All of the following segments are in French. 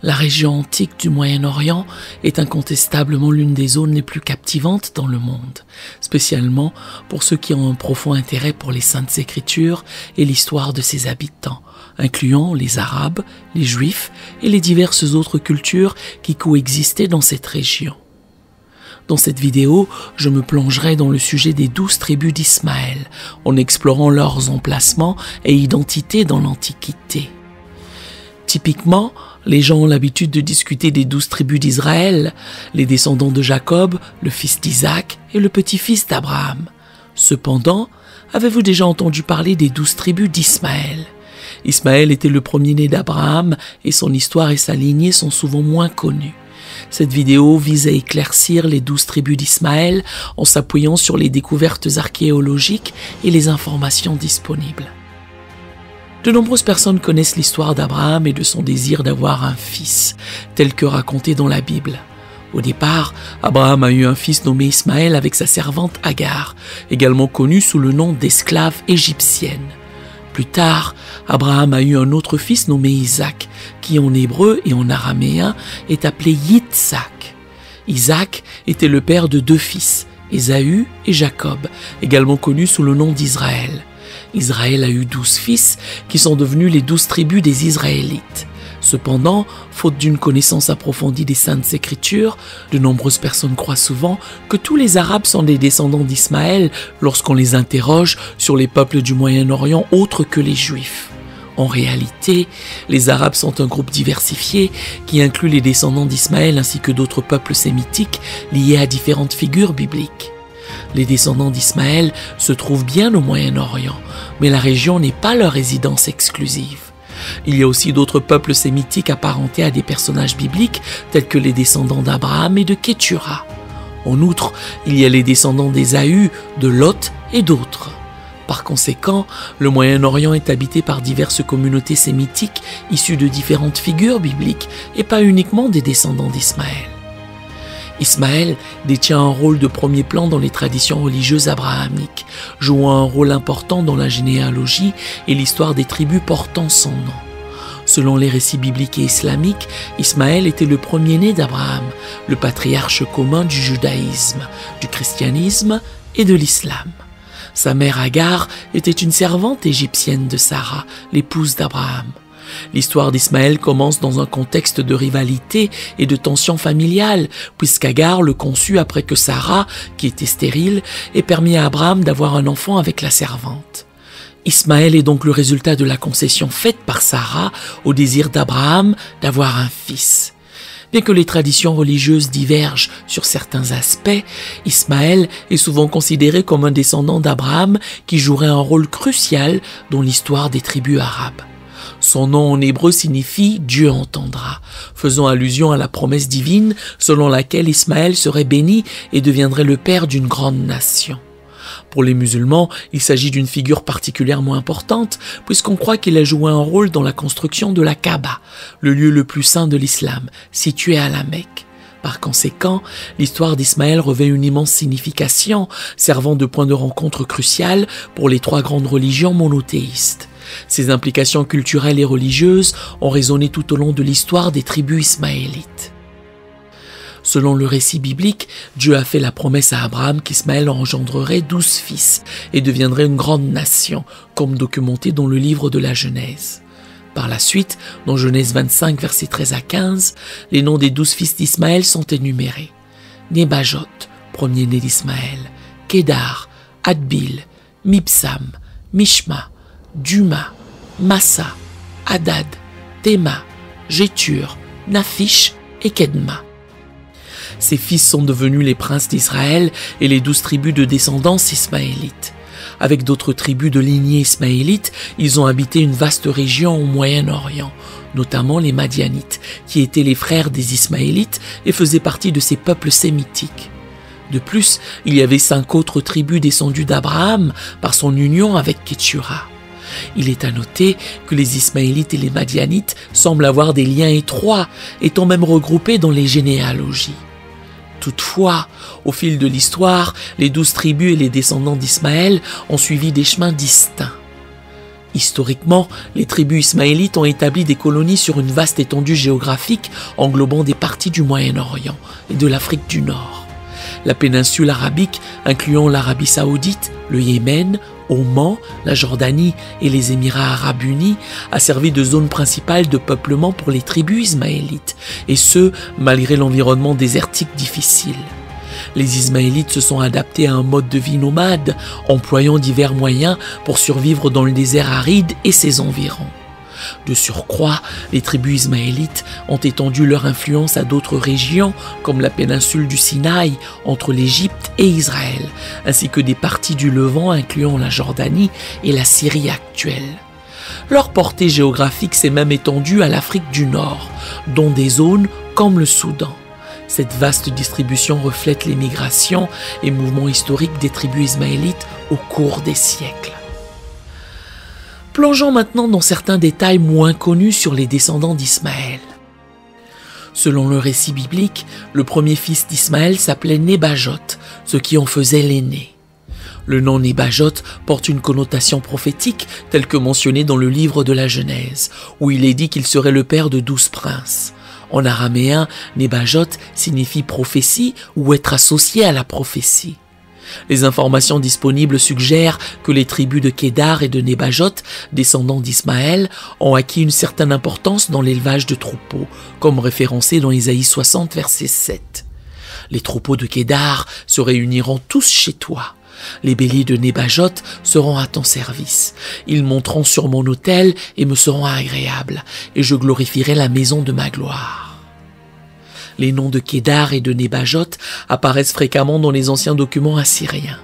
La région antique du Moyen-Orient est incontestablement l'une des zones les plus captivantes dans le monde, spécialement pour ceux qui ont un profond intérêt pour les Saintes Écritures et l'histoire de ses habitants, incluant les Arabes, les Juifs et les diverses autres cultures qui coexistaient dans cette région. Dans cette vidéo, je me plongerai dans le sujet des 12 tribus d'Ismaël, en explorant leurs emplacements et identités dans l'Antiquité. Typiquement, les gens ont l'habitude de discuter des 12 tribus d'Israël, les descendants de Jacob, le fils d'Isaac et le petit-fils d'Abraham. Cependant, avez-vous déjà entendu parler des 12 tribus d'Ismaël? Ismaël était le premier-né d'Abraham et son histoire et sa lignée sont souvent moins connues. Cette vidéo vise à éclaircir les 12 tribus d'Ismaël en s'appuyant sur les découvertes archéologiques et les informations disponibles. De nombreuses personnes connaissent l'histoire d'Abraham et de son désir d'avoir un fils, tel que raconté dans la Bible. Au départ, Abraham a eu un fils nommé Ismaël avec sa servante Agar, également connue sous le nom d'esclave égyptienne. Plus tard, Abraham a eu un autre fils nommé Isaac, qui en hébreu et en araméen est appelé Yitzhak. Isaac était le père de 2 fils, Ésaü et Jacob, également connus sous le nom d'Israël. Israël a eu 12 fils qui sont devenus les 12 tribus des Israélites. Cependant, faute d'une connaissance approfondie des Saintes Écritures, de nombreuses personnes croient souvent que tous les Arabes sont des descendants d'Ismaël lorsqu'on les interroge sur les peuples du Moyen-Orient autres que les Juifs. En réalité, les Arabes sont un groupe diversifié qui inclut les descendants d'Ismaël ainsi que d'autres peuples sémitiques liés à différentes figures bibliques. Les descendants d'Ismaël se trouvent bien au Moyen-Orient, mais la région n'est pas leur résidence exclusive. Il y a aussi d'autres peuples sémitiques apparentés à des personnages bibliques tels que les descendants d'Abraham et de Kétura. En outre, il y a les descendants d'Ésaü, de Lot et d'autres. Par conséquent, le Moyen-Orient est habité par diverses communautés sémitiques issues de différentes figures bibliques et pas uniquement des descendants d'Ismaël. Ismaël détient un rôle de premier plan dans les traditions religieuses abrahamiques, jouant un rôle important dans la généalogie et l'histoire des tribus portant son nom. Selon les récits bibliques et islamiques, Ismaël était le premier-né d'Abraham, le patriarche commun du judaïsme, du christianisme et de l'islam. Sa mère Agar était une servante égyptienne de Sarah, l'épouse d'Abraham. L'histoire d'Ismaël commence dans un contexte de rivalité et de tension familiale, puisqu'Agar le conçut après que Sarah, qui était stérile, ait permis à Abraham d'avoir un enfant avec la servante. Ismaël est donc le résultat de la concession faite par Sarah au désir d'Abraham d'avoir un fils. Bien que les traditions religieuses divergent sur certains aspects, Ismaël est souvent considéré comme un descendant d'Abraham qui jouerait un rôle crucial dans l'histoire des tribus arabes. Son nom en hébreu signifie « Dieu entendra », faisant allusion à la promesse divine selon laquelle Ismaël serait béni et deviendrait le père d'une grande nation. Pour les musulmans, il s'agit d'une figure particulièrement importante puisqu'on croit qu'il a joué un rôle dans la construction de la Kaaba, le lieu le plus saint de l'islam, situé à la Mecque. Par conséquent, l'histoire d'Ismaël revêt une immense signification, servant de point de rencontre crucial pour les 3 grandes religions monothéistes. Ces implications culturelles et religieuses ont résonné tout au long de l'histoire des tribus ismaélites. Selon le récit biblique, Dieu a fait la promesse à Abraham qu'Ismaël engendrerait 12 fils et deviendrait une grande nation, comme documenté dans le livre de la Genèse. Par la suite, dans Genèse 25, versets 13 à 15, les noms des 12 fils d'Ismaël sont énumérés. Nebajot, premier-né d'Ismaël, Kédar, Adbil, Mibsam, Mishma, Duma, Massa, Hadad, Théma, Jétur, Naphish et Kedma. Ces fils sont devenus les princes d'Israël et les 12 tribus de descendance ismaélite. Avec d'autres tribus de lignée ismaélite, ils ont habité une vaste région au Moyen-Orient, notamment les Madianites, qui étaient les frères des Ismaélites et faisaient partie de ces peuples sémitiques. De plus, il y avait 5 autres tribus descendues d'Abraham par son union avec Kétura. Il est à noter que les Ismaélites et les Madianites semblent avoir des liens étroits, étant même regroupés dans les généalogies. Toutefois, au fil de l'histoire, les 12 tribus et les descendants d'Ismaël ont suivi des chemins distincts. Historiquement, les tribus ismaélites ont établi des colonies sur une vaste étendue géographique englobant des parties du Moyen-Orient et de l'Afrique du Nord. La péninsule arabique, incluant l'Arabie saoudite, le Yémen, Oman, la Jordanie et les Émirats arabes unis, a servi de zone principale de peuplement pour les tribus ismaélites, et ce, malgré l'environnement désertique difficile. Les Ismaélites se sont adaptés à un mode de vie nomade, employant divers moyens pour survivre dans le désert aride et ses environs. De surcroît, les tribus ismaélites ont étendu leur influence à d'autres régions, comme la péninsule du Sinaï, entre l'Égypte et Israël, ainsi que des parties du Levant incluant la Jordanie et la Syrie actuelle. Leur portée géographique s'est même étendue à l'Afrique du Nord, dont des zones comme le Soudan. Cette vaste distribution reflète les migrations et mouvements historiques des tribus ismaélites au cours des siècles. Plongeons maintenant dans certains détails moins connus sur les descendants d'Ismaël. Selon le récit biblique, le premier fils d'Ismaël s'appelait Nébajot, ce qui en faisait l'aîné. Le nom Nébajot porte une connotation prophétique telle que mentionnée dans le livre de la Genèse, où il est dit qu'il serait le père de 12 princes. En araméen, Nébajot signifie prophétie ou être associé à la prophétie. Les informations disponibles suggèrent que les tribus de Kédar et de Nébajot, descendants d'Ismaël, ont acquis une certaine importance dans l'élevage de troupeaux, comme référencé dans Isaïe 60, verset 7. Les troupeaux de Kédar se réuniront tous chez toi. Les béliers de Nébajot seront à ton service. Ils monteront sur mon autel et me seront agréables, et je glorifierai la maison de ma gloire. Les noms de Kédar et de Nébajot apparaissent fréquemment dans les anciens documents assyriens.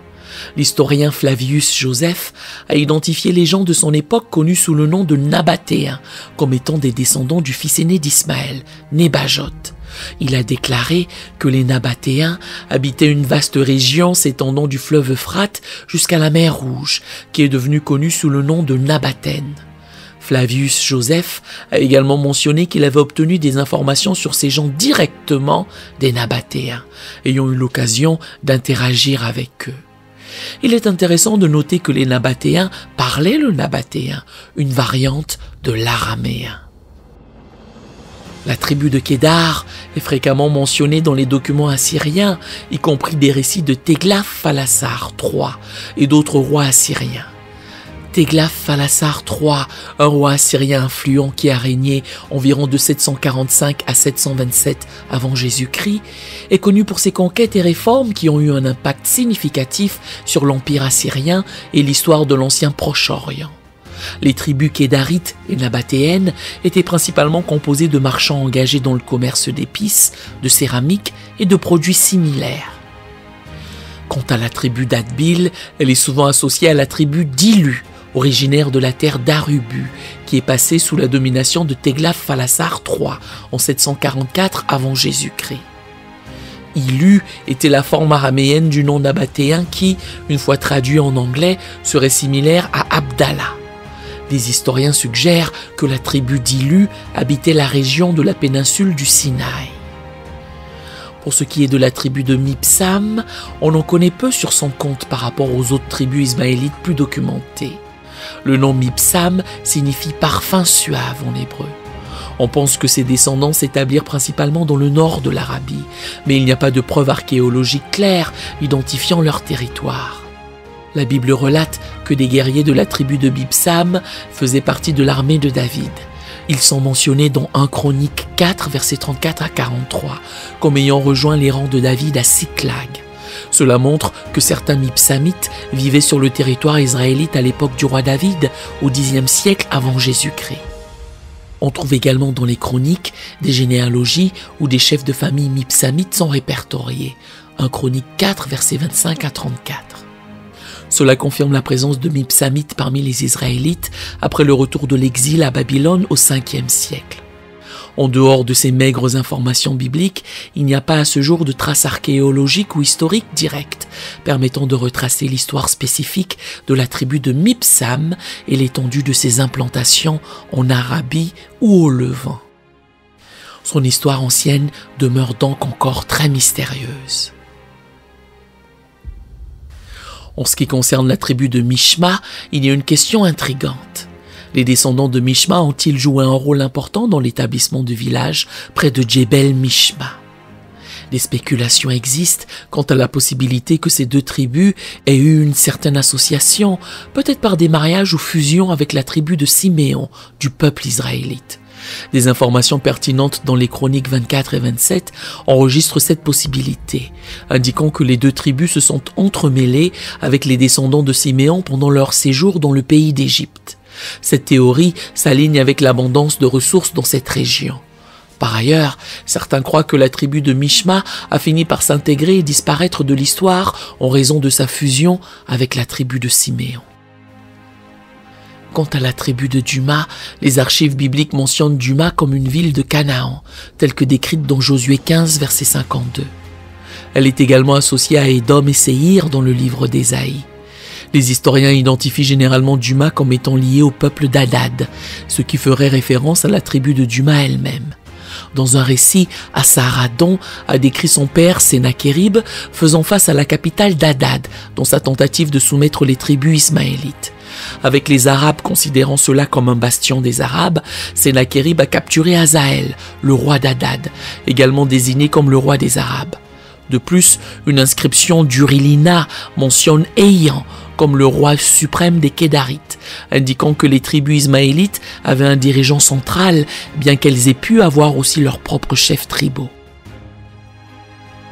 L'historien Flavius Joseph a identifié les gens de son époque connus sous le nom de Nabatéens comme étant des descendants du fils aîné d'Ismaël, Nébajot. Il a déclaré que les Nabatéens habitaient une vaste région s'étendant du fleuve Euphrate jusqu'à la mer Rouge, qui est devenue connue sous le nom de Nabatène. Flavius Joseph a également mentionné qu'il avait obtenu des informations sur ces gens directement des Nabatéens, ayant eu l'occasion d'interagir avec eux. Il est intéressant de noter que les Nabatéens parlaient le nabatéen, une variante de l'araméen. La tribu de Kédar est fréquemment mentionnée dans les documents assyriens, y compris des récits de Téglath-Phalasar III et d'autres rois assyriens. Téglath-Phalasar III, un roi assyrien influent qui a régné environ de 745 à 727 avant Jésus-Christ, est connu pour ses conquêtes et réformes qui ont eu un impact significatif sur l'empire assyrien et l'histoire de l'ancien Proche-Orient. Les tribus kédarites et nabatéennes étaient principalement composées de marchands engagés dans le commerce d'épices, de céramique et de produits similaires. Quant à la tribu d'Adbil, elle est souvent associée à la tribu d'Ilu, originaire de la terre d'Arubu, qui est passée sous la domination de Téglath-Phalasar III en 744 avant Jésus-Christ. Ilu était la forme araméenne du nom nabatéen qui, une fois traduit en anglais, serait similaire à Abdallah. Les historiens suggèrent que la tribu d'Ilu habitait la région de la péninsule du Sinaï. Pour ce qui est de la tribu de Mibsam, on en connaît peu sur son compte par rapport aux autres tribus ismaélites plus documentées. Le nom Mibsam signifie « parfum suave » en hébreu. On pense que ses descendants s'établirent principalement dans le nord de l'Arabie, mais il n'y a pas de preuves archéologiques claires identifiant leur territoire. La Bible relate que des guerriers de la tribu de Mibsam faisaient partie de l'armée de David. Ils sont mentionnés dans 1 Chronique 4, versets 34 à 43, comme ayant rejoint les rangs de David à Siklag. Cela montre que certains Mibsamites vivaient sur le territoire israélite à l'époque du roi David, au Xe siècle avant Jésus-Christ. On trouve également dans les chroniques des généalogies où des chefs de famille Mibsamites sont répertoriés. 1 Chronique 4, versets 25 à 34. Cela confirme la présence de Mibsamites parmi les Israélites après le retour de l'exil à Babylone au 5e siècle. En dehors de ces maigres informations bibliques, il n'y a pas à ce jour de traces archéologiques ou historiques directes permettant de retracer l'histoire spécifique de la tribu de Mibsam et l'étendue de ses implantations en Arabie ou au Levant. Son histoire ancienne demeure donc encore très mystérieuse. En ce qui concerne la tribu de Mishma, il y a une question intrigante. Les descendants de Mishma ont-ils joué un rôle important dans l'établissement de villages près de Djebel Mishma? Des spéculations existent quant à la possibilité que ces deux tribus aient eu une certaine association, peut-être par des mariages ou fusions avec la tribu de Siméon du peuple israélite. Des informations pertinentes dans les chroniques 24 et 27 enregistrent cette possibilité, indiquant que les deux tribus se sont entremêlées avec les descendants de Siméon pendant leur séjour dans le pays d'Égypte. Cette théorie s'aligne avec l'abondance de ressources dans cette région. Par ailleurs, certains croient que la tribu de Mishma a fini par s'intégrer et disparaître de l'histoire en raison de sa fusion avec la tribu de Siméon. Quant à la tribu de Duma, les archives bibliques mentionnent Duma comme une ville de Canaan, telle que décrite dans Josué 15, verset 52. Elle est également associée à Édom et Séhir dans le livre d'Ésaïe. Les historiens identifient généralement Duma comme étant lié au peuple d'Hadad, ce qui ferait référence à la tribu de Duma elle-même. Dans un récit, Assaradon a décrit son père Sennachérib faisant face à la capitale d'Hadad dans sa tentative de soumettre les tribus ismaélites. Avec les Arabes considérant cela comme un bastion des Arabes, Sennachérib a capturé Hazaël, le roi d'Hadad, également désigné comme le roi des Arabes. De plus, une inscription d'Urilina mentionne Eian comme le roi suprême des Kédarites, indiquant que les tribus ismaélites avaient un dirigeant central, bien qu'elles aient pu avoir aussi leurs propres chefs tribaux.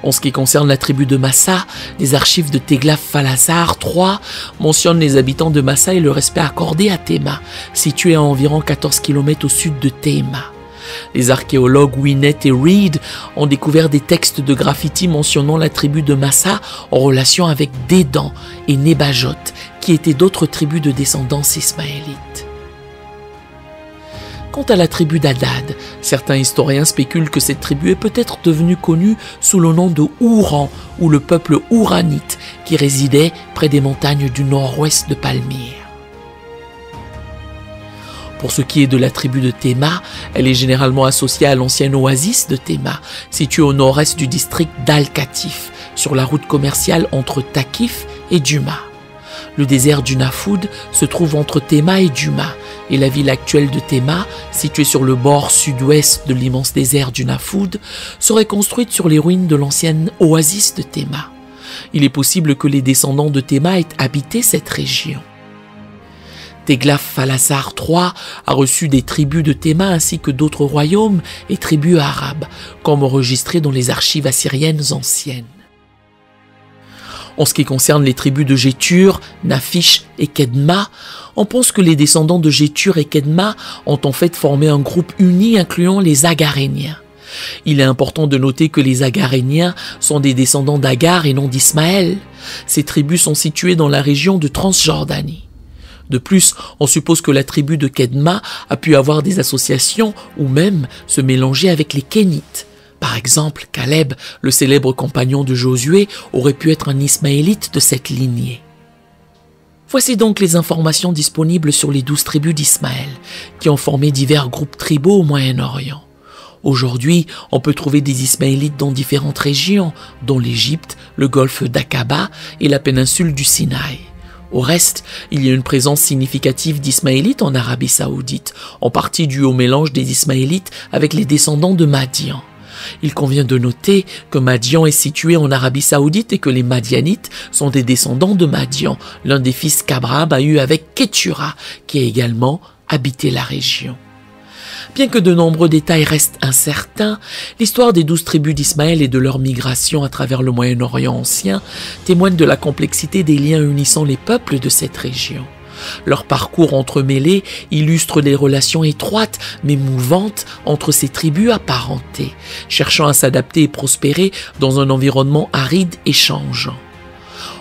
En ce qui concerne la tribu de Massa, les archives de Teglath-Phalazar III mentionnent les habitants de Massa et le respect accordé à Théma, situé à environ 14 km au sud de Théma. Les archéologues Winnet et Reed ont découvert des textes de graffiti mentionnant la tribu de Massa en relation avec Dédan et Nebajot, qui étaient d'autres tribus de descendance ismaélite. Quant à la tribu d'Hadad, certains historiens spéculent que cette tribu est peut-être devenue connue sous le nom de Houran ou le peuple houranite qui résidait près des montagnes du nord-ouest de Palmyre. Pour ce qui est de la tribu de Théma, elle est généralement associée à l'ancienne oasis de Théma, située au nord-est du district d'Al-Katif, sur la route commerciale entre Takif et Duma. Le désert du Nafoud se trouve entre Théma et Duma, et la ville actuelle de Théma, située sur le bord sud-ouest de l'immense désert du Nafoud, serait construite sur les ruines de l'ancienne oasis de Théma. Il est possible que les descendants de Théma aient habité cette région. Teglath-Phalazar III a reçu des tribus de Théma ainsi que d'autres royaumes et tribus arabes, comme enregistré dans les archives assyriennes anciennes. En ce qui concerne les tribus de Gétur, Naphish et Kedma, on pense que les descendants de Gétur et Kedma ont en fait formé un groupe uni incluant les Agaréniens. Il est important de noter que les Agaréniens sont des descendants d'Agar et non d'Ismaël. Ces tribus sont situées dans la région de Transjordanie. De plus, on suppose que la tribu de Kedma a pu avoir des associations ou même se mélanger avec les Kénites. Par exemple, Caleb, le célèbre compagnon de Josué, aurait pu être un Ismaélite de cette lignée. Voici donc les informations disponibles sur les 12 tribus d'Ismaël, qui ont formé divers groupes tribaux au Moyen-Orient. Aujourd'hui, on peut trouver des Ismaélites dans différentes régions, dont l'Égypte, le golfe d'Aqaba et la péninsule du Sinaï. Au reste, il y a une présence significative d'Ismaélites en Arabie Saoudite, en partie due au mélange des Ismaélites avec les descendants de Madian. Il convient de noter que Madian est situé en Arabie Saoudite et que les Madianites sont des descendants de Madian, l'un des fils qu'Abraham a eu avec Ketura, qui a également habité la région. Bien que de nombreux détails restent incertains, l'histoire des 12 tribus d'Ismaël et de leur migration à travers le Moyen-Orient ancien témoigne de la complexité des liens unissant les peuples de cette région. Leur parcours entremêlé illustre les relations étroites mais mouvantes entre ces tribus apparentées, cherchant à s'adapter et prospérer dans un environnement aride et changeant.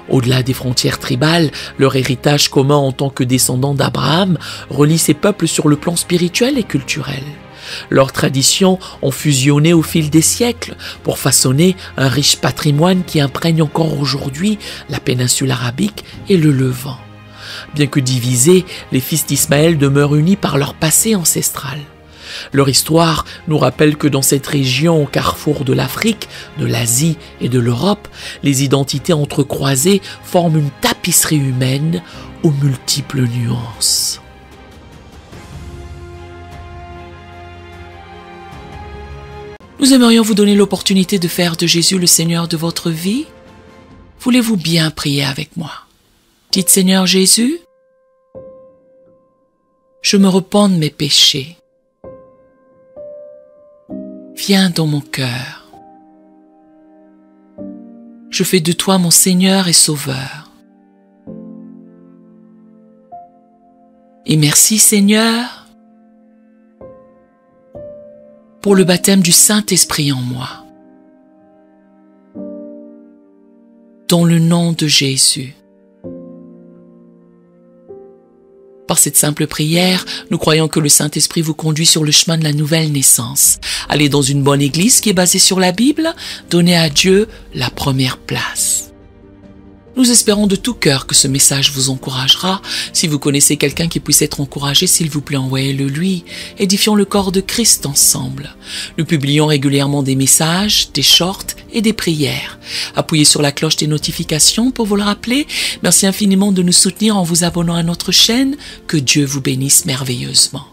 Au-delà des frontières tribales, leur héritage commun en tant que descendants d'Abraham relie ces peuples sur le plan spirituel et culturel. Leurs traditions ont fusionné au fil des siècles pour façonner un riche patrimoine qui imprègne encore aujourd'hui la péninsule arabique et le Levant. Bien que divisés, les fils d'Ismaël demeurent unis par leur passé ancestral. Leur histoire nous rappelle que dans cette région au carrefour de l'Afrique, de l'Asie et de l'Europe, les identités entrecroisées forment une tapisserie humaine aux multiples nuances. Nous aimerions vous donner l'opportunité de faire de Jésus le Seigneur de votre vie. Voulez-vous bien prier avec moi? Dites: Seigneur Jésus, je me repens de mes péchés. Viens dans mon cœur. Je fais de toi mon Seigneur et Sauveur. Et merci Seigneur pour le baptême du Saint-Esprit en moi. Dans le nom de Jésus. Par cette simple prière, nous croyons que le Saint-Esprit vous conduit sur le chemin de la nouvelle naissance. Allez dans une bonne église qui est basée sur la Bible, donnez à Dieu la première place. Nous espérons de tout cœur que ce message vous encouragera. Si vous connaissez quelqu'un qui puisse être encouragé, s'il vous plaît, envoyez-le lui. Édifions le corps de Christ ensemble. Nous publions régulièrement des messages, des shorts et des prières. Appuyez sur la cloche des notifications pour vous le rappeler. Merci infiniment de nous soutenir en vous abonnant à notre chaîne. Que Dieu vous bénisse merveilleusement.